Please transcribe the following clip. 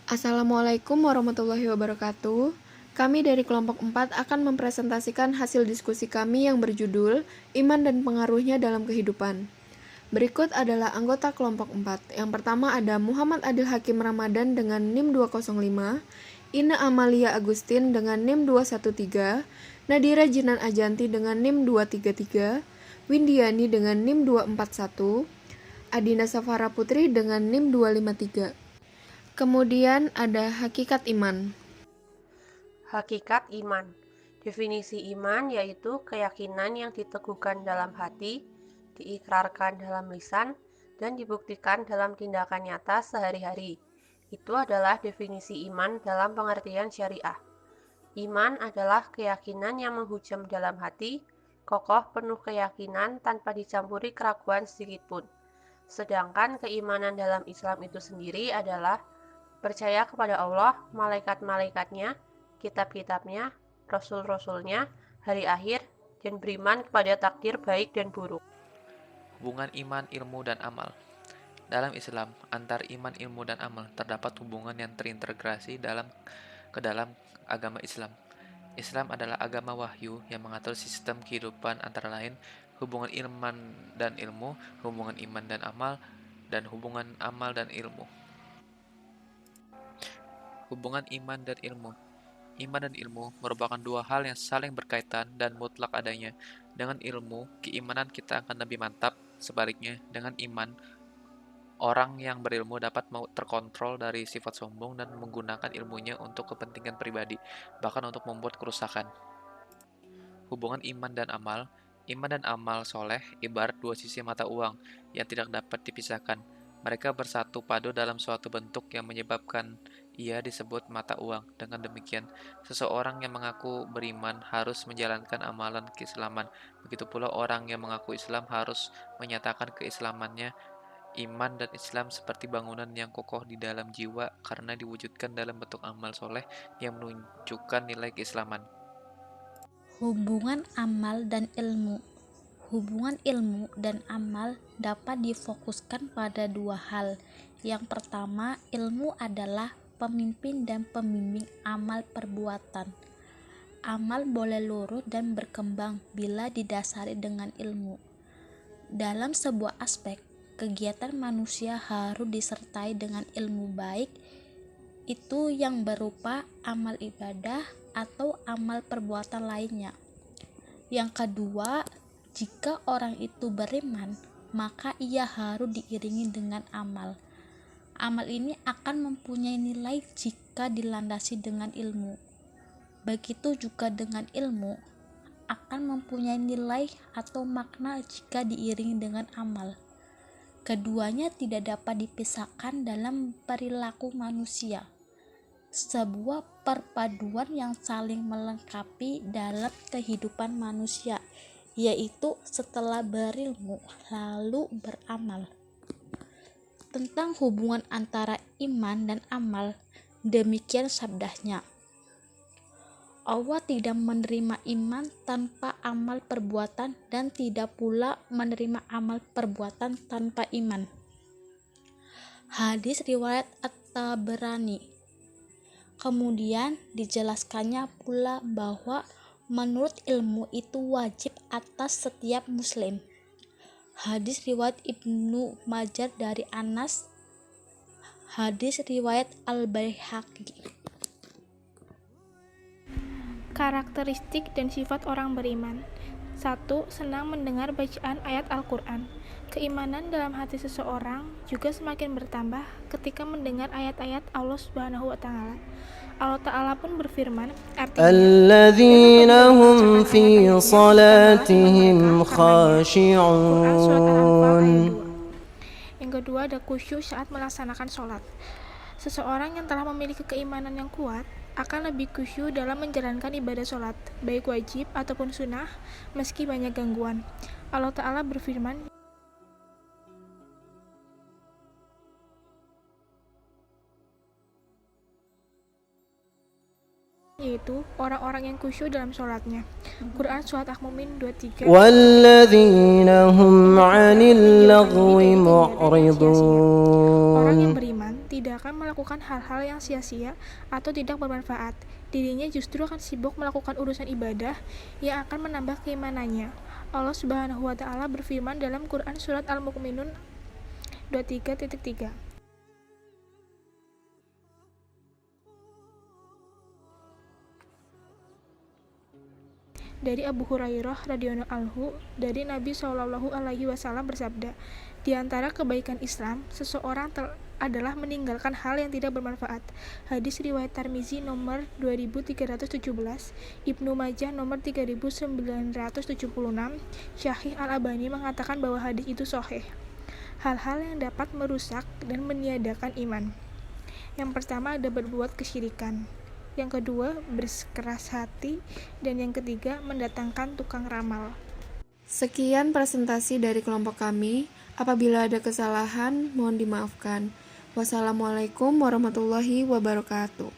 Assalamualaikum warahmatullahi wabarakatuh. Kami dari kelompok 4 akan mempresentasikan hasil diskusi kami yang berjudul Iman dan Pengaruhnya dalam Kehidupan. Berikut adalah anggota kelompok 4. Yang pertama ada Muhammad Adil Hakim Ramadan dengan NIM 205, Ina Amalia Agustin dengan NIM 213, Nadira Jinan Ajanti dengan NIM 233, Windiani dengan NIM 241, Adina Safara Putri dengan NIM 253. Kemudian ada hakikat iman. Hakikat iman. Definisi iman yaitu keyakinan yang diteguhkan dalam hati, diikrarkan dalam lisan, dan dibuktikan dalam tindakan nyata sehari-hari. Itu adalah definisi iman dalam pengertian syariah. Iman adalah keyakinan yang menghujam dalam hati, kokoh penuh keyakinan tanpa dicampuri keraguan sedikitpun. Sedangkan keimanan dalam Islam itu sendiri adalah percaya kepada Allah, malaikat-malaikatnya, kitab-kitabnya, rasul-rasulnya, hari akhir, dan beriman kepada takdir baik dan buruk. Hubungan iman, ilmu, dan amal. Dalam Islam, antar iman, ilmu, dan amal terdapat hubungan yang terintegrasi ke dalam agama Islam. Islam adalah agama wahyu yang mengatur sistem kehidupan antara lain hubungan iman dan ilmu, hubungan iman dan hubungan amal dan ilmu. Hubungan iman dan ilmu. Iman dan ilmu merupakan dua hal yang saling berkaitan dan mutlak adanya. Dengan ilmu, keimanan kita akan lebih mantap. Sebaliknya, dengan iman, orang yang berilmu dapat terkontrol dari sifat sombong dan menggunakan ilmunya untuk kepentingan pribadi, bahkan untuk membuat kerusakan. Hubungan iman dan amal. Iman dan amal soleh ibarat dua sisi mata uang yang tidak dapat dipisahkan. Mereka bersatu padu dalam suatu bentuk yang menyebabkan ia disebut mata uang. Dengan demikian, seseorang yang mengaku beriman harus menjalankan amalan keislaman. Begitu pula orang yang mengaku Islam harus menyatakan keislamannya. Iman dan Islam seperti bangunan yang kokoh di dalam jiwa karena diwujudkan dalam bentuk amal soleh yang menunjukkan nilai keislaman. Hubungan amal dan ilmu. Hubungan ilmu dan amal dapat difokuskan pada dua hal. Yang pertama, ilmu adalah pemimpin dan pembimbing amal perbuatan. Amal boleh lurus dan berkembang bila didasari dengan ilmu. Dalam sebuah aspek, kegiatan manusia harus disertai dengan ilmu baik, itu yang berupa amal ibadah atau amal perbuatan lainnya. Yang kedua, jika orang itu beriman, maka ia harus diiringi dengan amal. Amal ini akan mempunyai nilai jika dilandasi dengan ilmu. Begitu juga dengan ilmu, akan mempunyai nilai atau makna jika diiringi dengan amal. Keduanya tidak dapat dipisahkan dalam perilaku manusia. Sebuah perpaduan yang saling melengkapi dalam kehidupan manusia, yaitu setelah berilmu lalu beramal. Tentang hubungan antara iman dan amal, demikian sabdanya. Allah tidak menerima iman tanpa amal perbuatan dan tidak pula menerima amal perbuatan tanpa iman. Hadis riwayat At-Tabrani. Kemudian dijelaskannya pula bahwa menurut ilmu itu wajib atas setiap muslim. Hadis riwayat Ibnu Majah dari Anas. Hadis riwayat Al-Baihaqi. Karakteristik dan sifat orang beriman. 1. Senang mendengar bacaan ayat Al-Quran. Keimanan dalam hati seseorang juga semakin bertambah ketika mendengar ayat-ayat Allah Subhanahu wa Ta'ala. Allah Ta'ala pun berfirman, artinya Alladzina hum fi salatihim khashi'un. Yang kedua ada khusyuk saat melaksanakan sholat. Seseorang yang telah memiliki keimanan yang kuat akan lebih khusyuk dalam menjalankan ibadah sholat, baik wajib ataupun sunnah, meski banyak gangguan. Allah Ta'ala berfirman, yaitu orang-orang yang khusyuk dalam sholatnya. Quran Surat Al-Mu'min 23. Walladzina hum 'anil lagwi Orang yang mu'ridun. beriman tidak akan melakukan hal-hal yang sia-sia atau tidak bermanfaat. Dirinya justru akan sibuk melakukan urusan ibadah yang akan menambah keimanannya. Allah Subhanahu wa Ta'ala berfirman dalam Quran Surat Al-Mu'minun 23.3. Dari Abu Hurairah radhiyallahu anhu, dari Nabi Shallallahu alaihi wasallam bersabda, di antara kebaikan Islam, seseorang adalah meninggalkan hal yang tidak bermanfaat. Hadis riwayat Tirmizi nomor 2317, Ibnu Majah nomor 3976, Syahih Al-Albani mengatakan bahwa hadis itu sahih. Hal-hal yang dapat merusak dan meniadakan iman. Yang pertama ada berbuat kesyirikan. Yang kedua, berkeras hati, dan yang ketiga, mendatangkan tukang ramal. Sekian presentasi dari kelompok kami. Apabila ada kesalahan, mohon dimaafkan. Wassalamualaikum warahmatullahi wabarakatuh.